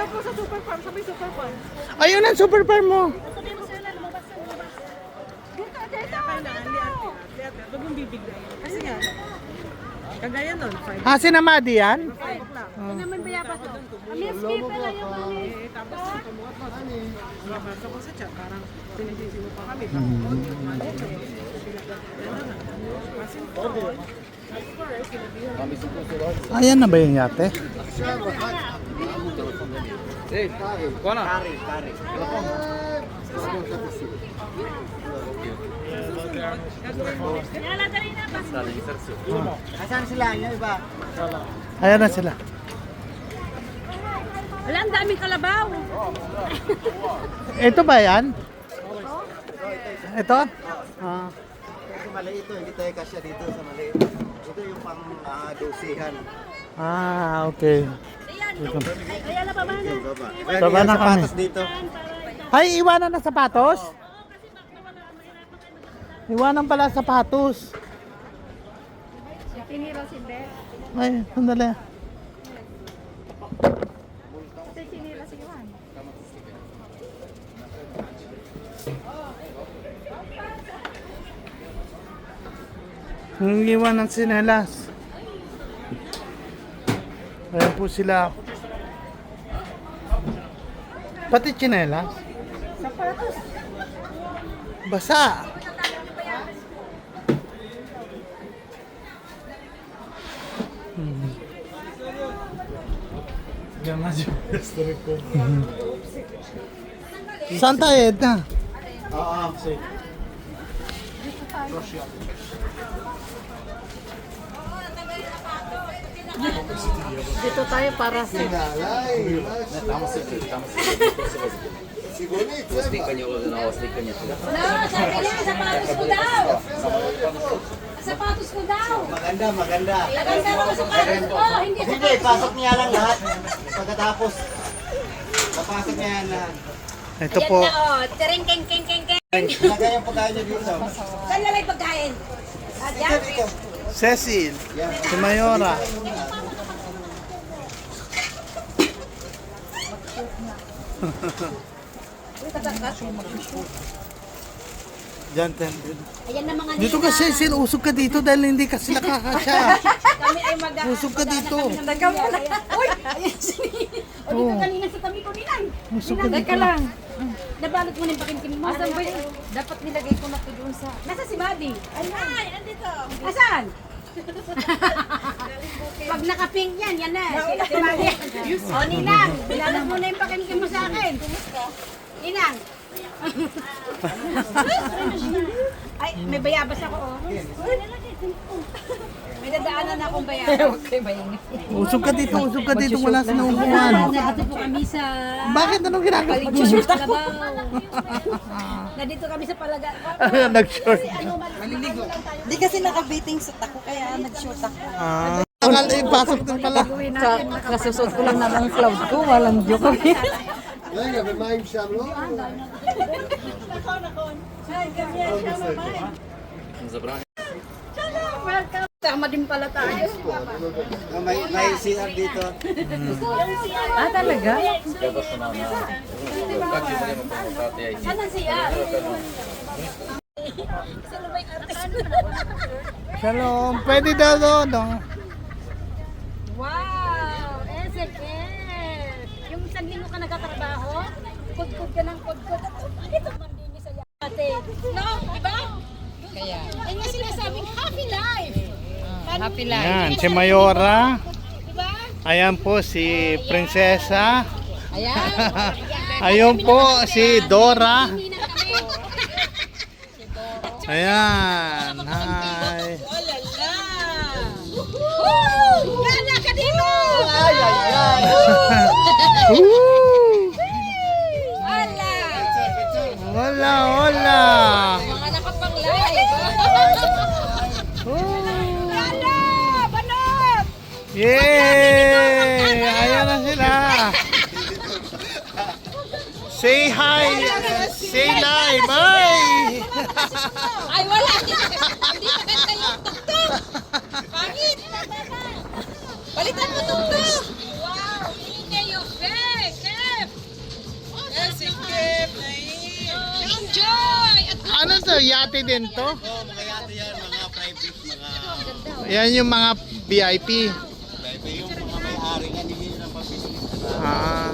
po sa super farm, sa may super farm. Ayun ang super farm mo. Dito, dito. Huwag mong bibigay. Kasi nga, kagaya nun, 5 Ah, sinamadi yan? o'clock. Ano naman bayabas ko? Kami skipper na yung mami. Tapos tumuot mo. Nabasa ko sa chat, parang sinisisi mo pa kami. Ayan na ba yung yate? Asan sila? Yung iba? Ayan na sila. Wala, ang daming kalabaw. Ito ba yan? Ito? Ah. Kasi maliit ito, hindi tayo kasya dito sa maliit. Ito yung pang dosihan. Ah, okay. Kaya na pa ba na? Baba na kami. Sapatos dito. Ay, iwanan na sapatos? Iwanan pala sapatos. Tinira si Beth. Ay, sandali. Kasi tinira si Juan. Ang iwan ng sinelas. Ayan po sila. Pati tsinelas. Sapatos. Basa. Santa Edna. Oo, sige. Dito tayo para sa... Sapatos ko daw! Sapatos ko daw! Maganda, maganda. Maganda mga sapatos ko! Hindi Hindi, pasok niya lang lahat. Pagkatapos, papasok niya yan lahat. Ito po. oh! Tering keng keng keng keng! Ilagay yung pagkain niya dito. Saan lalay pagkain? Dito, dito. Cecil. Si Mayora. Diyan, Ayan na mga dito ka Cecil, usog ka dito dahil hindi kasi nakakasya. kami ay mag Usog ka dito. Teka muna! Uy! Ayan si O dito kanina sa kami ko ninay! Usog ka dito. lang. Nabalot mo na yung pakimkim mo. Asan ba yun? Dapat nilagay ko na ito doon sa... Nasa si Buddy? Ay, andito! Asan? Pag naka-pink yan, yan na. Si Buddy. O, Ninang, bilalot mo na yung pakimkim mo sa akin. Ninang. Ay, may bayabas ako, oh. May dadaanan akong bayabas. Okay ba yun? Usog ka dito, wala sa naupuan. Nandito po kami sa... Bakit anong ginagawa mo? Kalabaw. Nandito kami sa Palaga. Nag-short. Maliligo. Hindi kasi naka-beating suit ako, kaya nag-short ako. Ah, akala ipasok din pala. Kasusot ko lang na ng cloud ko. Walang joke kami. Tama din pala tayo. May CR dito. Ah, talaga? Sana siya. Shalom, pwede daw doon. No? Wow! SFS! Yung isang linggo ka nagtatrabaho, kudkod ka ng kudkod. Ito man din sa yate. No? Diba? Kaya. Ay nga sinasabing happy life! Happy life. Yan, si Mayora. Diba? Ayan po si Prinsesa. Ayan. Ayun po si Dora. Hindi na kami. Ayan, hi. Oh la la! Woo! Gana ka dito! Ay, ay, ay. Woo! Ala! Hola, hola. Mga nakapang live. Ala! Banot! Yay! Ayan na sila. Say hi. Say hi. Bye. Ay, wala! Hindi maganda yung tugtog! Pangit! Palitan mo tugtog! Wow! Hindi yung fake! yate din to? Oo, mga yate yan, mga private, mga... Yan yung mga VIP. Private, yung mga may-ari nga, hindi nyo ng pag-business. Ah.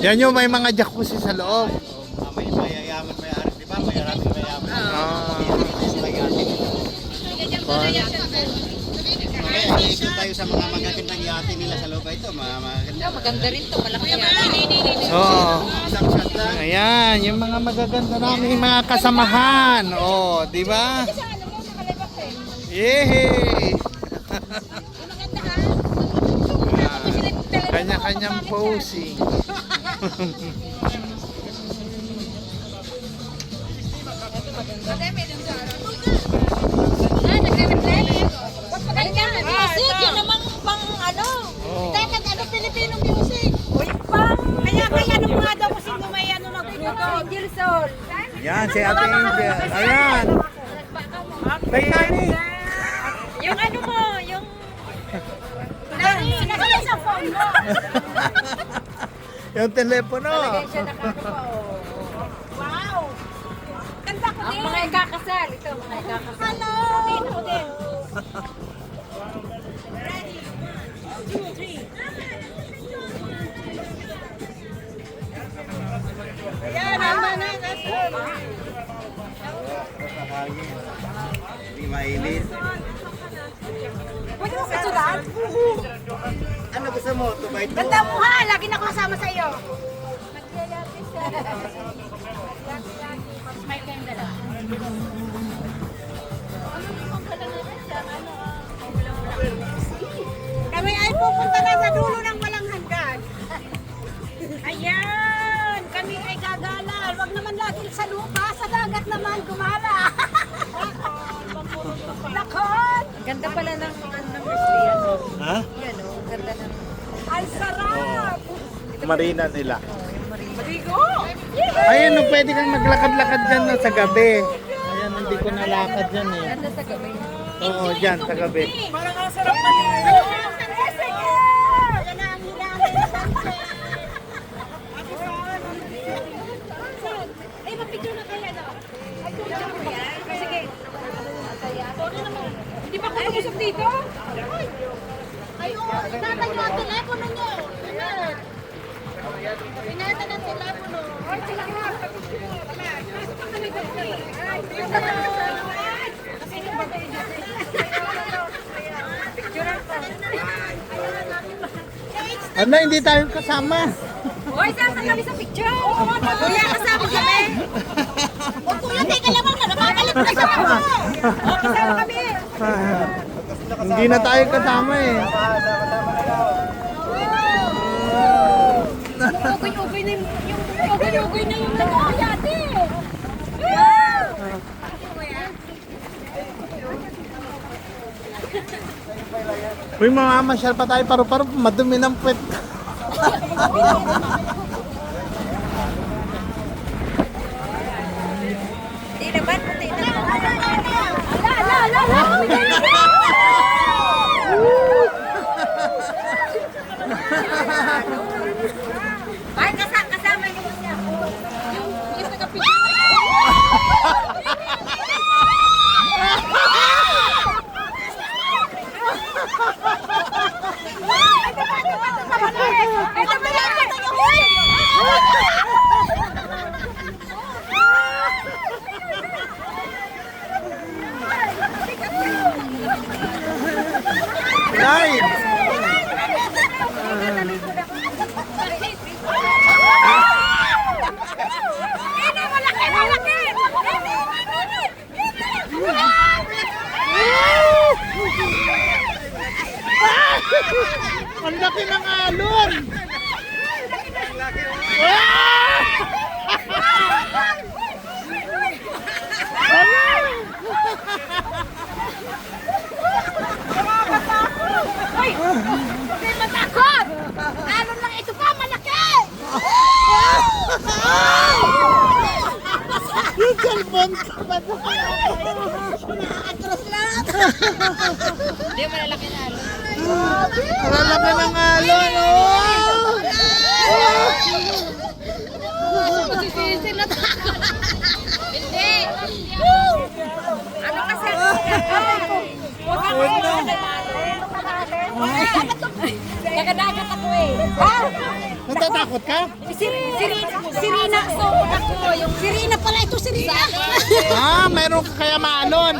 Yan yung may mga jacuzzi sa loob. Mga may mayayaman may-ari, di ba? Mayayaman mayayaman. Ah. Mga yate nila. Okay, ikot tayo sa mga magagandang yate nila sa loob. Ito, magaganda. Maganda rin to, malaki yan. Oo. Isang shot lang. Ayan, yung mga magaganda naming mga kasamahan. Oh, di ba? Yehey! Kanya-kanyang posing. Music, yun namang pang ano. Oh. Dapat ano, Filipino music. Uy, pang. Kaya nung mga daw kung sino may ano nagluto. Angel Soul. Yan, si Ate Angel. Ayan. Titanic. Yung ano mo, yung... Sinasakay sa phone mo. Yung telepono. Wow. Ganda ko din. Ang mga ikakasal. Ito, mga ikakasal. Hello. Ako din. Ready. 1, 2, 3. Ayan, naman na. Hindi mainit. Pwede mo picturean? Ano gusto mo? Tubay ito? Ganda mo ha, lagi na ako kasama sa iyo. Smile kayong dalawa. Kami ay pupunta na sa dulo ng walang hanggan. Ayan, kami ay gagalan. Wag naman lagi sa lupa, sa dagat naman gumala. Lakot! Ganda pala ng Christian. Ha? Yan o, ganda ng... Ang sarap! Marina nila. Marigo! Ayun, no, pwede kang maglakad-lakad dyan no, sa gabi. Ayan, hindi ko nalakad dyan eh. Ganda sa gabi. Oo, dyan, sa gabi. Parang ang sarap pa niya. Yan na ang hilangan ng sunset. Ay, mapicture na kaya no? Ay, picture mo yan? Sige. Hindi pa ako mag-usap dito? Ayo, itatayo ang telepono nyo. Pinata ng telepono. Ay, sila nga. Pasok pa kami dito. Ay, kasi hindi ba kayo dito? Picture pa. Ano, hindi tayo kasama. Hoy, saan kami sa picture? Kuya, kasama kami. O kuya, teka lamang na. Napakalit na siya ako. O, kasama kami. Hindi na tayo kasama eh. Ugoy-ugoy na yung ugoy-ugoy na yung nag-aayate. Uy, mamamasyal pa tayo paru-paro, madumi ng puwet. Hindi naman, puti na. Ay, kasama niyo siya. Yung taga-picture. Live! Ang laki ng alon! Ay! Huwag kayo matakot! Alon lang ito pa, malaki! Yung cellphone ka ba? Atras lahat! Hindi, malalaki na alon. Ang laki ng alon! Oh! Masisisi na takot! Hindi. Ano kasi? Nakadagat ako eh. Natatakot ka? Sirina. So, ako yung Sirina pala ito, Sirina. Ah, meron ka kaya maalon.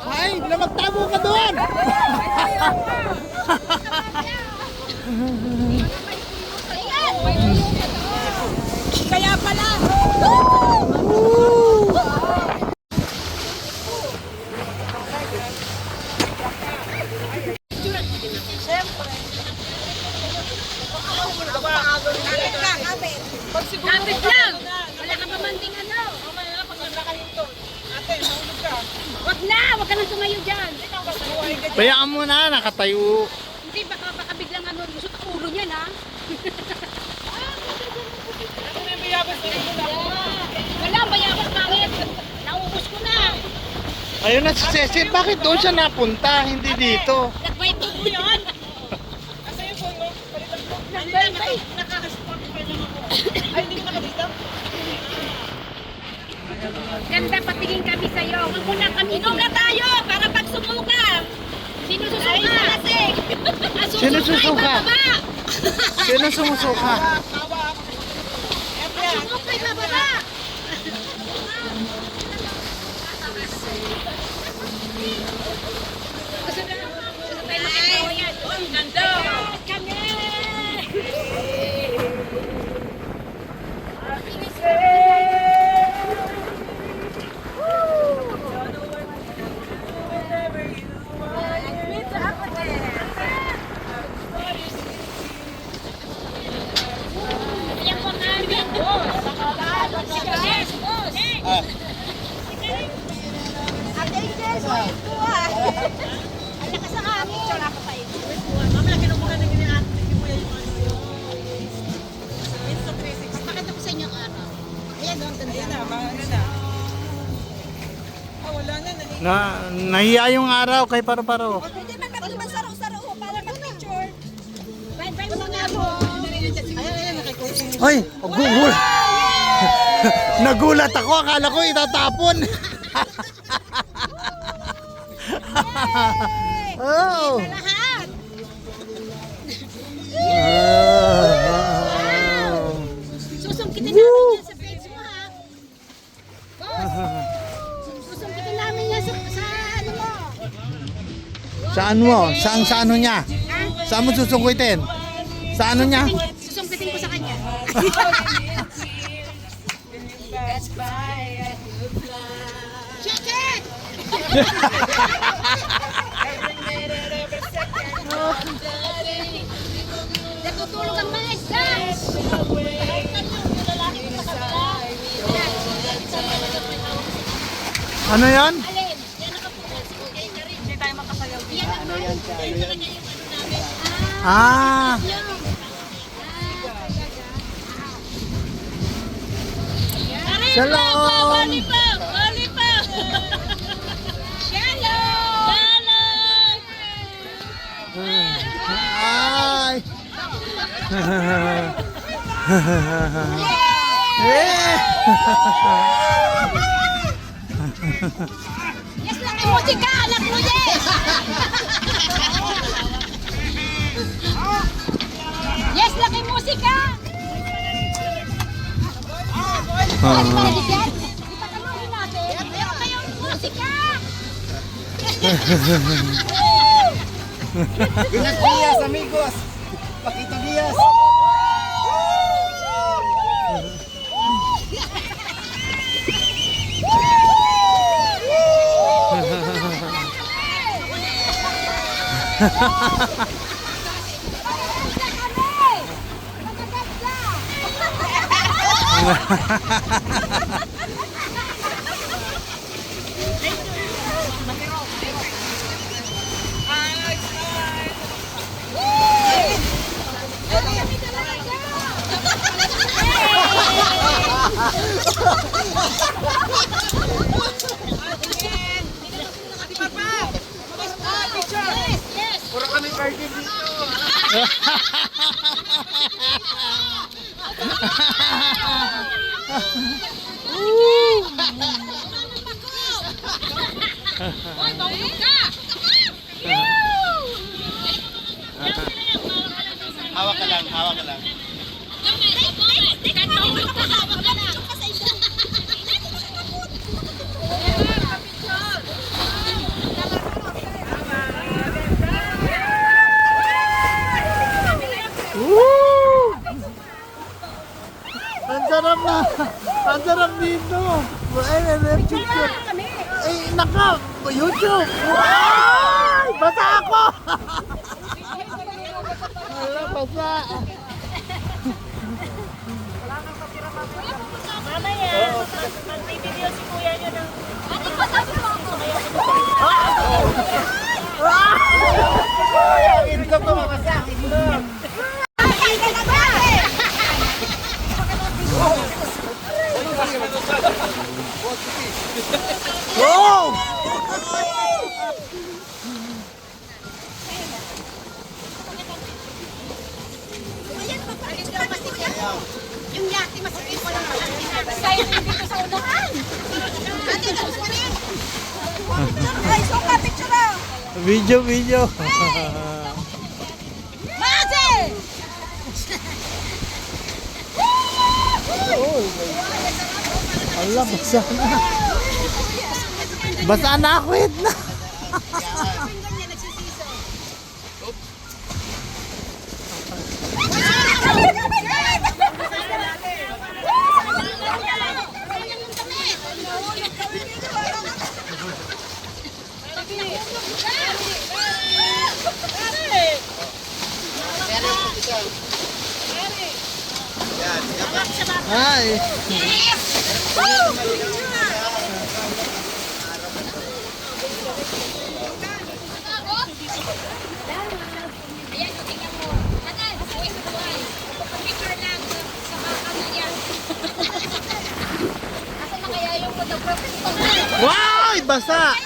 Ay, magtago ka doon. Kaya pala. Kapit lang. Wala ka pa manding ano. Wag na, wag ka nang tumayo dyan. Bayaan mo na, nakatayo. Hindi, baka biglang ano, lusot ang ulo niyan ha. Wala, bayabas pangit. Naubos ko na. Ayun na si Cecil, bakit doon siya napunta, hindi dito? Nag-bite mo yun. Nag-bite. Ganda, patingin kami sa'yo. Huwag mo na kami. Inom na tayo para pag sumuka. Sino susuka? Sino susuka? Bababa. Sino sumusuka? Sumuka, bababa. Gusto tayo makitawa yan. Ang ganda. Kami. Ayan po namin. Yes, boss. Ate Jess, ito ah. Ang lakas ng hangin. Mamaya kinukuha na gini ate. Hindi mo yan yung ano yung Insta360. Pakita ko sa inyo ang araw. Ayan, ang ganda. Ayan na, mga ano na. Ah, wala na. Nahiya yung araw kay Paro-Paro. Hindi man kami naman saro-saro para mag-picture. Bye-bye muna po. Ayan, nakikuha. Ay, nagulat ako, akala ko itatapon. Oh. Lahat. Susungkitin namin yan sa page mo ha. Boss, susungkitin namin yan sa ano mo. Saan mo? Sa ano niya? Saan mo susungkitin? Sa ano niya? Susungkitin ko sa kanya. Check it! Natutulog ang mga guys! Ano yan? Alin? Yan nakapunan. Hindi tayo makasayaw. Yan ang Ah, Shalom! Bali pa! Shalom! Hi! Eh! Yes, laki musika! Anak mo, yes! Yes, laki musika! Pwede yan? Ipataluhin natin. Meron kayong musika! Buenos días, amigos. Paquito Díaz. Puro kami virgin dito. Woo! Hawak ka lang, hawak ka lang. Woo! Ang sarap na. Ang sarap dito. Ay, picture. Ay, naka. YouTube. Wow! Basa ako. Wala, basa. Ito ko, mamasa. Wow! Yung yati masakit mo lang. Sa'yo dito sa unahan. Ate, tapos ka rin. Ay, so ka, picture na. Video. Mate! Ala, basa na. Basa na ako, wait na. Ay. Ayan, tingnan mo. Ate, picture lang sa baka na yan. Asan na kaya yung photographer? Wow! Basa!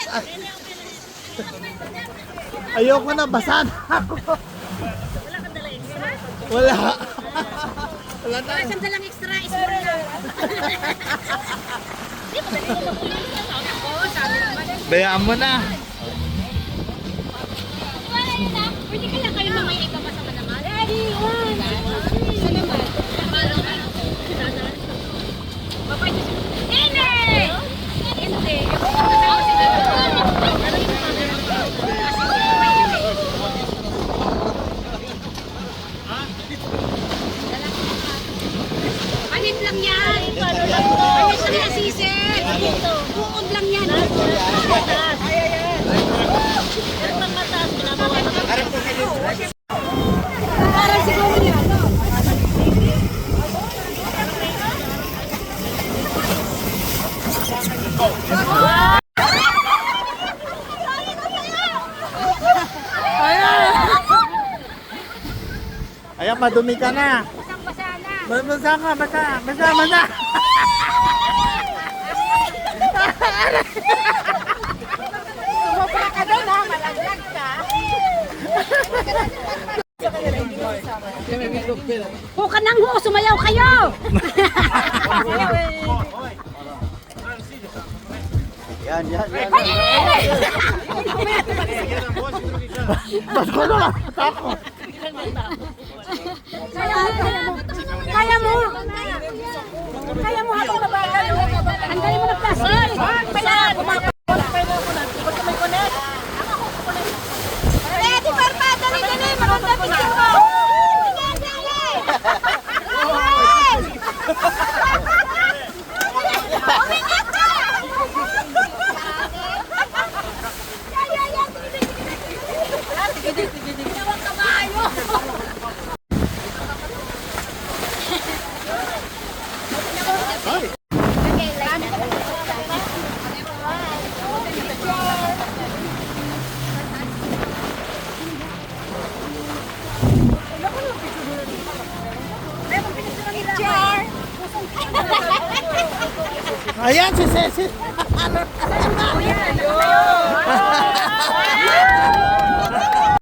Ayoko na, basa na ako. Wala kang dala extra? Wala. Wala na. Wala kang dalang extra, small lang. Di ba dali mo mabulit? Ako, sabi naman. Bayaan mo na. Wala yun na. Pwede kaya kayo mga ikabasa ka naman? Ready, one. Isa naman. Babay niyo siya. Nene! Hindi. Panit lang yan. Panit lang yan, sisir. Buod lang yan. Parang siguro yan. Ayan, madumi ka na. Basang-basa na. Basa ka, basa. Sumobra ka doon ha, malaglag ka. Huwag ka nang ho, sumayaw kayo! Yan. Bas ko na. Ako. Kaya mo! Kaya mo habang nabagal. Ang galing mo na plastic. Ready, Parpa! Dali! Maganda picture mo! Umingat ka! Ginawang kabayo! Ayan, si Cecil. Ayan!